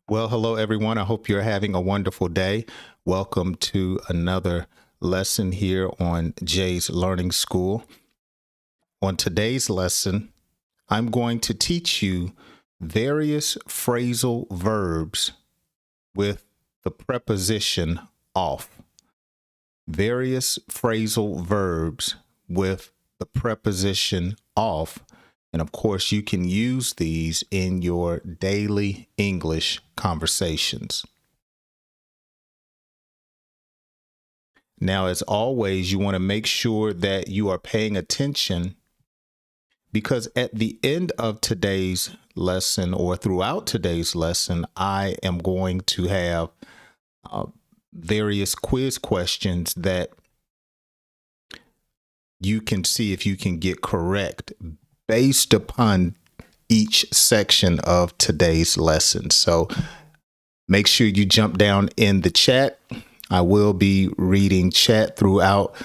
Well, hello, everyone. I hope you're having a wonderful day. Welcome to another lesson here on Jay's Learning School. On today's lesson, I'm going to teach you various phrasal verbs with the preposition off. Various phrasal verbs with the preposition off. And of course, you can use these in your daily English conversations. Now, as always, you want to make sure that you are paying attention because at the end of today's lesson or throughout today's lesson, I am going to have various quiz questions that you can see if you can get correct based upon each section of today's lesson. So make sure you jump down in the chat. I will be reading chat throughout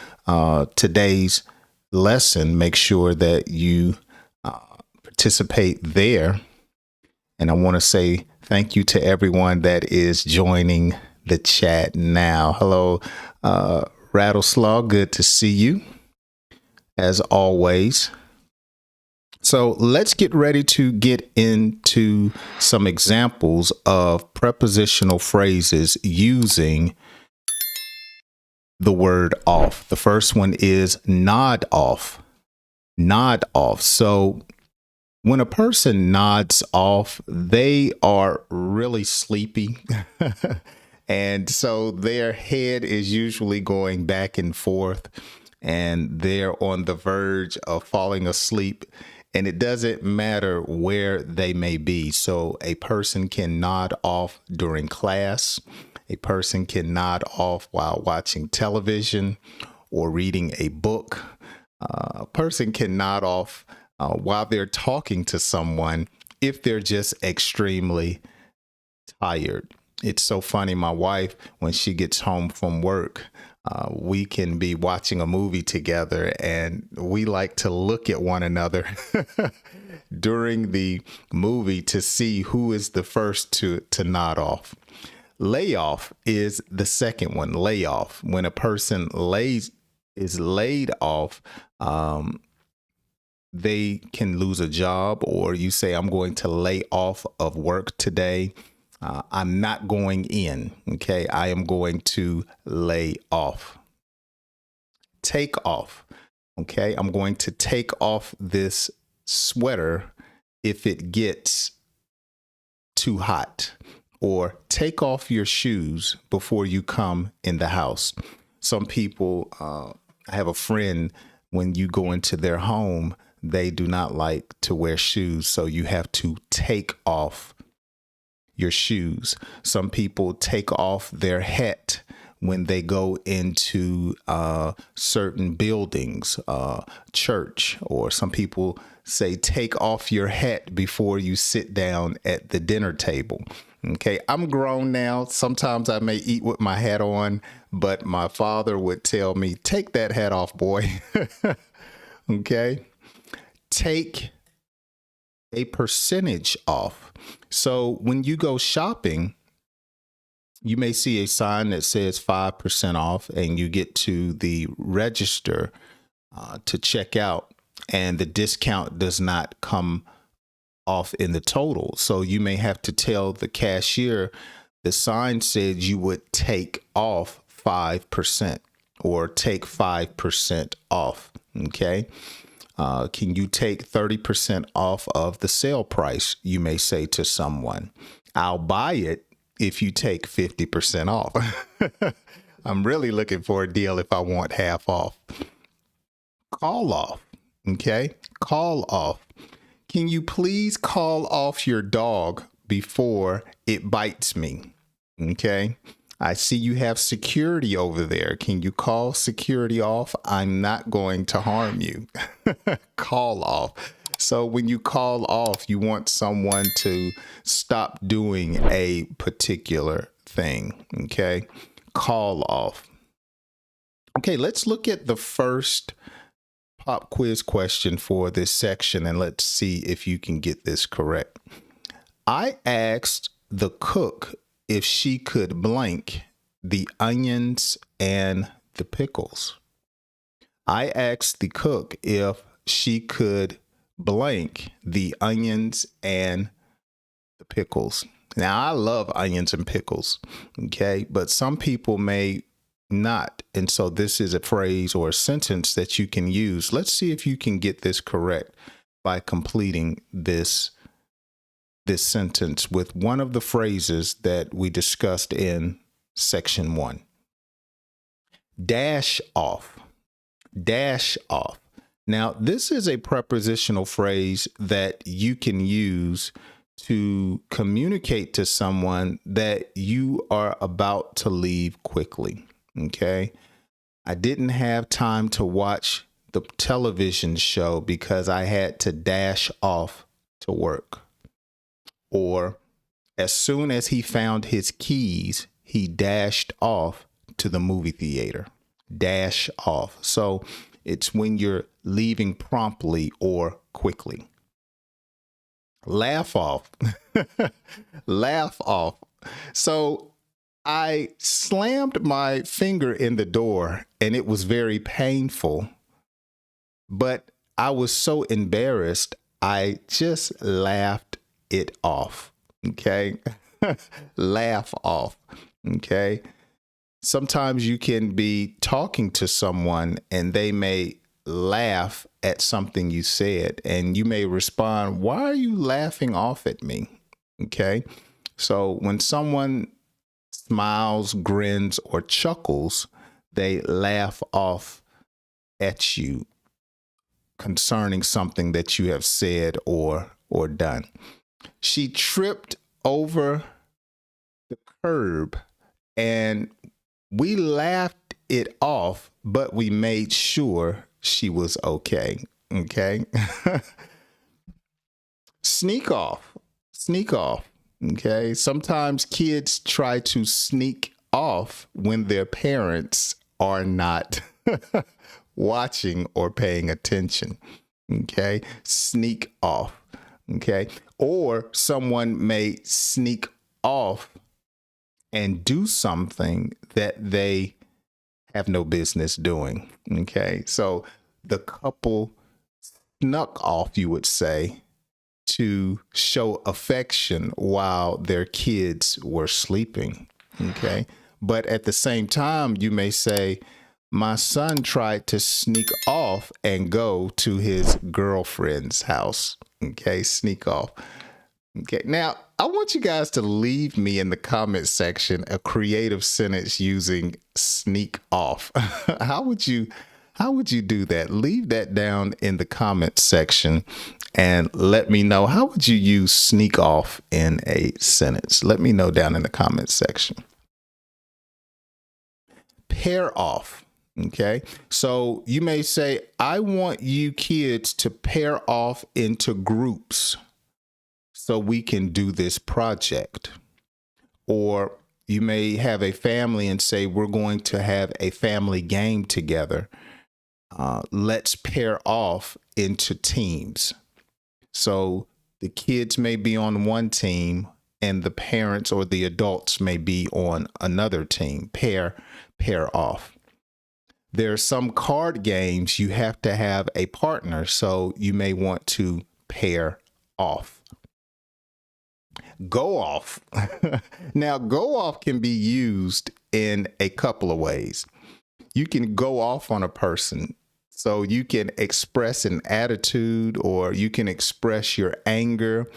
today's lesson. Make sure that you participate there. And I want to say thank you to everyone that is joining the chat now. Hello, Rattleslaw. Good to see you, as always. So let's get ready to get into some examples of prepositional phrases using the word off. The first one is nod off. Nod off. So when a person nods off, they are really sleepy. And so their head is usually going back and forth and they're on the verge of falling asleep. And it doesn't matter where they may be. So a person can nod off during class. A person can nod off while watching television or reading a book. A person can nod off while they're talking to someone if they're just extremely tired. It's so funny. My wife, when she gets home from work, we can be watching a movie together and we like to look at one another during the movie to see who is the first to nod off. Lay off is the second one. Lay off. When a person is laid off, they can lose a job, or you say, I'm going to lay off of work today. I'm not going in. Okay. I am going to lay off. Take off. Okay. I'm going to take off this sweater if it gets too hot, or take off your shoes before you come in the house. Some people, I have a friend, when you go into their home, they do not like to wear shoes. So you have to take off your shoes. Some people take off their hat when they go into certain buildings, church, or some people say take off your hat before you sit down at the dinner table. Okay, I'm grown now. Sometimes I may eat with my hat on, but my father would tell me, take that hat off, boy. Okay, take a percentage off. So when you go shopping, you may see a sign that says 5% off, and you get to the register to check out, and the discount does not come off in the total. So you may have to tell the cashier, the sign said you would take off 5% or take 5% off. Okay. Can you take 30% off of the sale price? You may say to someone, I'll buy it if you take 50% off. I'm really looking for a deal if I want half off. Call off. Okay. Call off. Can you please call off your dog before it bites me? Okay. I see you have security over there. Can you call security off? I'm not going to harm you. Call off. So when you call off, you want someone to stop doing a particular thing. Okay. Call off. Okay. Let's look at the first pop quiz question for this section, and let's see if you can get this correct. I asked the cook if she could blank the onions and the pickles. I asked the cook if she could blank the onions and the pickles. Now, I love onions and pickles, okay? But some people may not. And so this is a phrase or a sentence that you can use. Let's see if you can get this correct by completing this sentence with one of the phrases that we discussed in section 1. Dash off. Dash off. Now, this is a prepositional phrase that you can use to communicate to someone that you are about to leave quickly. Okay. I didn't have time to watch the television show because I had to dash off to work. Or as soon as he found his keys, he dashed off to the movie theater. Dash off. So it's when you're leaving promptly or quickly. Laugh off. Laugh off. So I slammed my finger in the door and it was very painful, but I was so embarrassed, I just laughed it off. Okay. Laugh off. Okay. Sometimes you can be talking to someone and they may laugh at something you said and you may respond, "Why are you laughing off at me?" Okay. So when someone smiles, grins, or chuckles, they laugh off at you concerning something that you have said or done. She tripped over the curb and we laughed it off, but we made sure she was okay. Okay. Sneak off. Sneak off. Okay. Sometimes kids try to sneak off when their parents are not watching or paying attention. Okay. Sneak off. Okay. Or someone may sneak off and do something that they have no business doing. Okay. So the couple snuck off, you would say, to show affection while their kids were sleeping. Okay. But at the same time, you may say, my son tried to sneak off and go to his girlfriend's house. Okay. Sneak off. Okay. Now, I want you guys to leave me in the comment section a creative sentence using sneak off. How would you do that? Leave that down in the comment section and let me know, how would you use sneak off in a sentence? Let me know down in the comment section. Pair off. Okay. So you may say, I want you kids to pair off into groups so we can do this project. Or you may have a family and say, we're going to have a family game together. Let's pair off into teams. So the kids may be on one team and the parents or the adults may be on another team. Pair off. There are some card games you have to have a partner, so you may want to pair off. Go off. Now, go off can be used in a couple of ways. You can go off on a person. So you can express an attitude, or you can express your anger.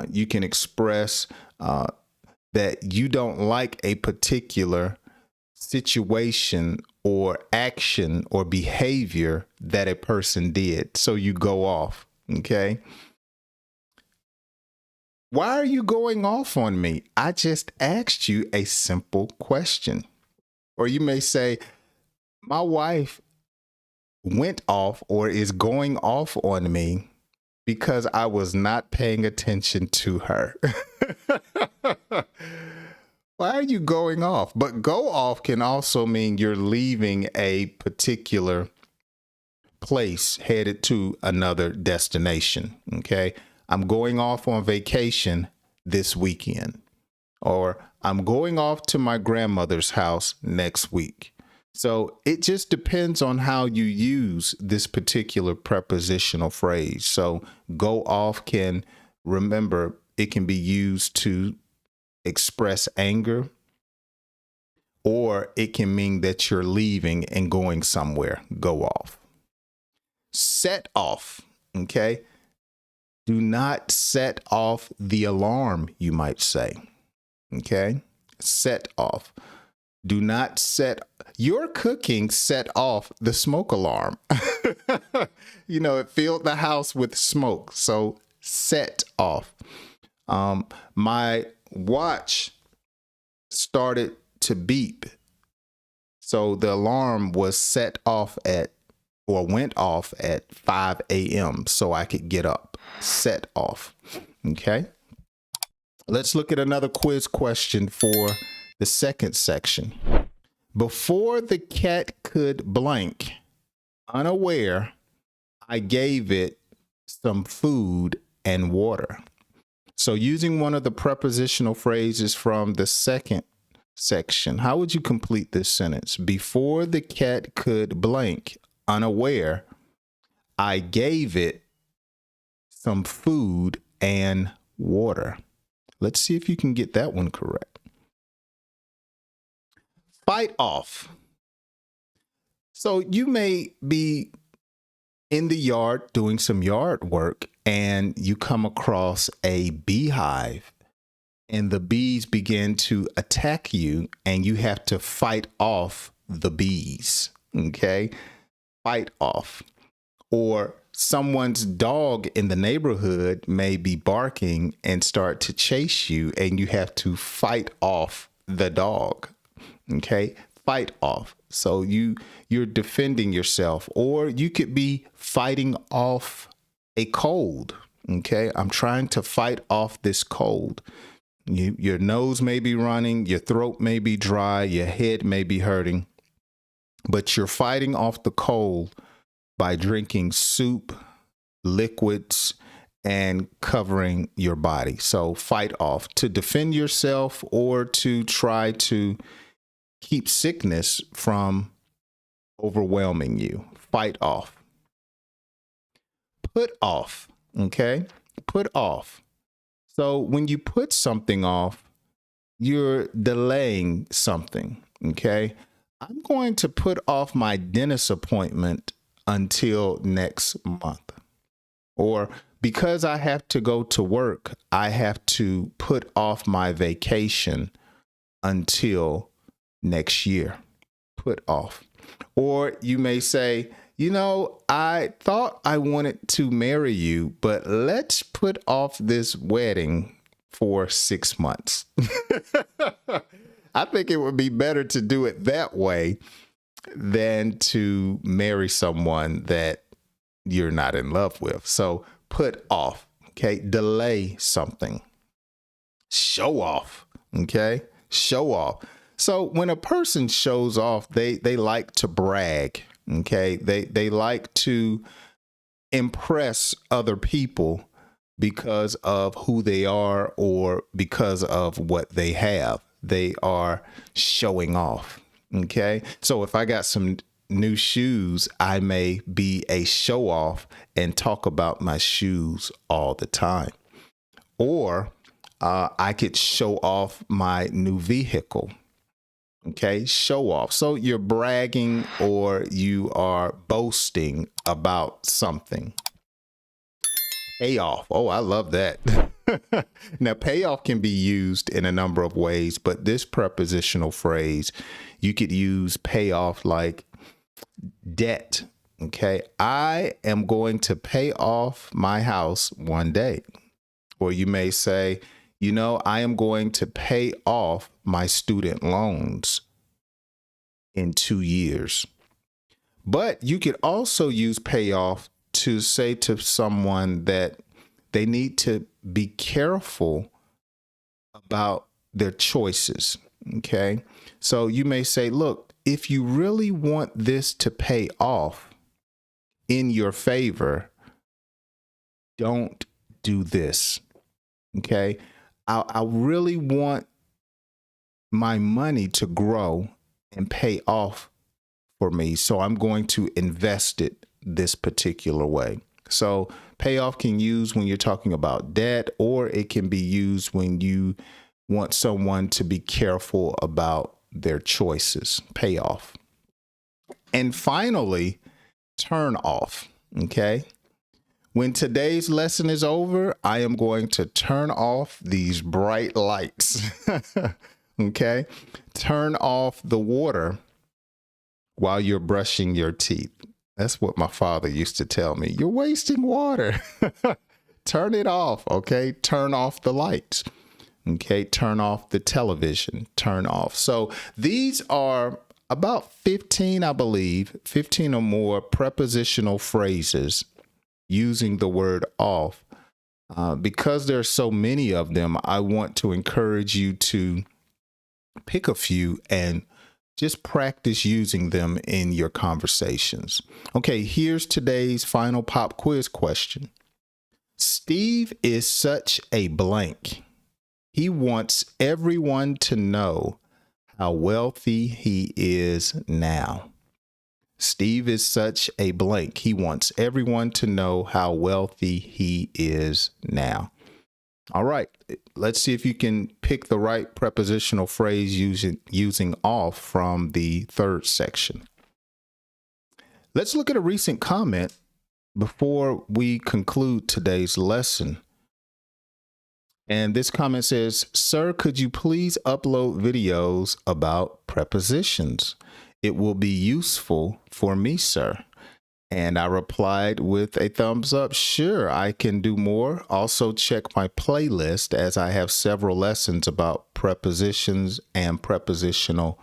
You can express that you don't like a particular situation or action or behavior that a person did. So you go off. Okay. Why are you going off on me? I just asked you a simple question. Or you may say, my wife went off or is going off on me because I was not paying attention to her. Why are you going off? But go off can also mean you're leaving a particular place headed to another destination. Okay. I'm going off on vacation this weekend. or I'm going off to my grandmother's house next week. So it just depends on how you use this particular prepositional phrase. So go off can, remember, it can be used to express anger, or it can mean that you're leaving and going somewhere. Go off. Set off. Okay. Do not set off the alarm, you might say. Okay. Set off. Do not set your cooking set off the smoke alarm. It filled the house with smoke. So set off. My watch started to beep. So the alarm was set off went off at 5 a.m. so I could get up. Set off. Okay. Let's look at another quiz question for the second section. Before the cat could blink, unaware, I gave it some food and water. So using one of the prepositional phrases from the second section, how would you complete this sentence? Before the cat could blink, unaware, I gave it some food and water. Let's see if you can get that one correct. Fight off. So you may be in the yard doing some yard work and you come across a beehive and the bees begin to attack you and you have to fight off the bees. Okay. Fight off. Or someone's dog in the neighborhood may be barking and start to chase you and you have to fight off the dog. Okay. Fight off. So you're defending yourself, or you could be fighting off a cold. Okay. I'm trying to fight off this cold. Your nose may be running, your throat may be dry, your head may be hurting, but you're fighting off the cold by drinking soup, liquids, and covering your body. So fight off to defend yourself or to try to keep sickness from overwhelming you. Fight off. Put off. Okay. Put off. So when you put something off, you're delaying something. Okay. I'm going to put off my dentist appointment until next month. Or because I have to go to work, I have to put off my vacation until next year. Put off. Or you may say, I thought I wanted to marry you, but let's put off this wedding for 6 months. I think it would be better to do it that way than to marry someone that you're not in love with. So put off. Okay. Delay something. Show off. Okay. Show off. So when a person shows off, they like to brag. Okay. They like to impress other people because of who they are or because of what they have. They are showing off. Okay. So if I got some new shoes, I may be a show off and talk about my shoes all the time. Or I could show off my new vehicle. Okay. Show off. So you're bragging or you are boasting about something. Pay off. Oh, I love that. Now, payoff can be used in a number of ways, but this prepositional phrase, you could use payoff like debt. Okay. I am going to pay off my house one day. Or you may say, I am going to pay off my student loans in 2 years. But you could also use payoff to say to someone that they need to be careful about their choices. Okay. So you may say, look, if you really want this to pay off in your favor, don't do this. Okay. I really want my money to grow and pay off for me. So I'm going to invest it this particular way. So payoff can use when you're talking about debt, or it can be used when you want someone to be careful about their choices. Payoff. And finally, turn off. Okay. When today's lesson is over, I am going to turn off these bright lights. Okay. Turn off the water while you're brushing your teeth. That's what my father used to tell me. You're wasting water. Turn it off. Okay. Turn off the lights. Okay. Turn off the television. Turn off. So these are about 15, I believe, 15 or more prepositional phrases using the word off. Because there are so many of them, I want to encourage you to pick a few and just practice using them in your conversations. Okay, here's today's final pop quiz question. Steve is such a blank. He wants everyone to know how wealthy he is now. Steve is such a blank. He wants everyone to know how wealthy he is now. All right, let's see if you can pick the right prepositional phrase using off from the third section. Let's look at a recent comment before we conclude today's lesson. And this comment says, "Sir, could you please upload videos about prepositions? It will be useful for me, sir." And I replied with a thumbs up. Sure, I can do more. Also check my playlist, as I have several lessons about prepositions and prepositional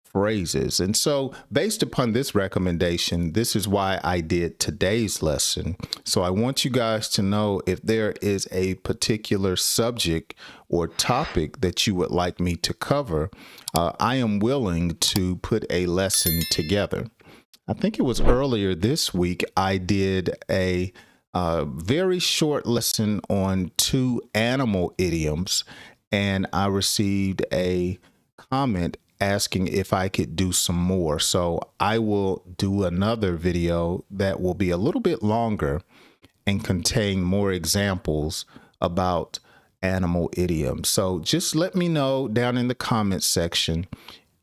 phrases. And so based upon this recommendation, this is why I did today's lesson. So I want you guys to know if there is a particular subject or topic that you would like me to cover, I am willing to put a lesson together. I think it was earlier this week, I did a very short lesson on 2 animal idioms, and I received a comment asking if I could do some more. So I will do another video that will be a little bit longer and contain more examples about animal idioms. So just let me know down in the comments section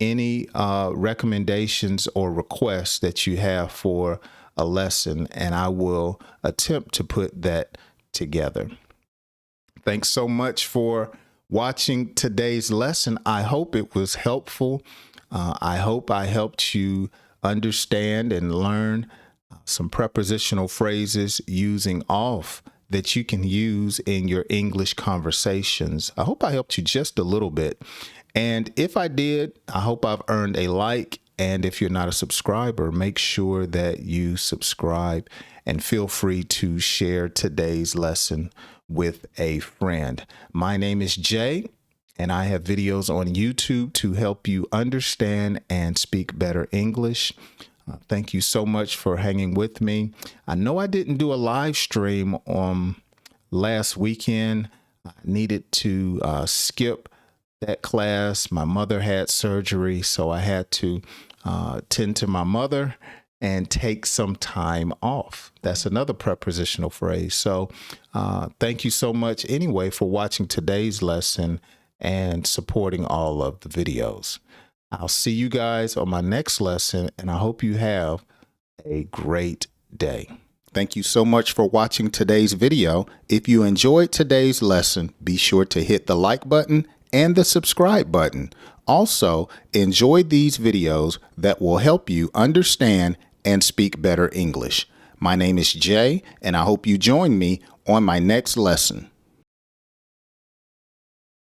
any recommendations or requests that you have for a lesson, and I will attempt to put that together. Thanks so much for watching today's lesson. I hope it was helpful. I hope I helped you understand and learn some prepositional phrases using off that you can use in your English conversations. I hope I helped you just a little bit. And if I did, I hope I've earned a like. And if you're not a subscriber, make sure that you subscribe, and feel free to share today's lesson with a friend. My name is Jay, and I have videos on YouTube to help you understand and speak better English. Thank you so much for hanging with me. I know I didn't do a live stream on last weekend. I needed to skip that class. My mother had surgery, so I had to tend to my mother and take some time off. That's another prepositional phrase. So thank you so much anyway for watching today's lesson and supporting all of the videos. I'll see you guys on my next lesson, and I hope you have a great day. Thank you so much for watching today's video. If you enjoyed today's lesson, be sure to hit the like button and the subscribe button. Also, enjoy these videos that will help you understand and speak better English. My name is Jay, and I hope you join me on my next lesson.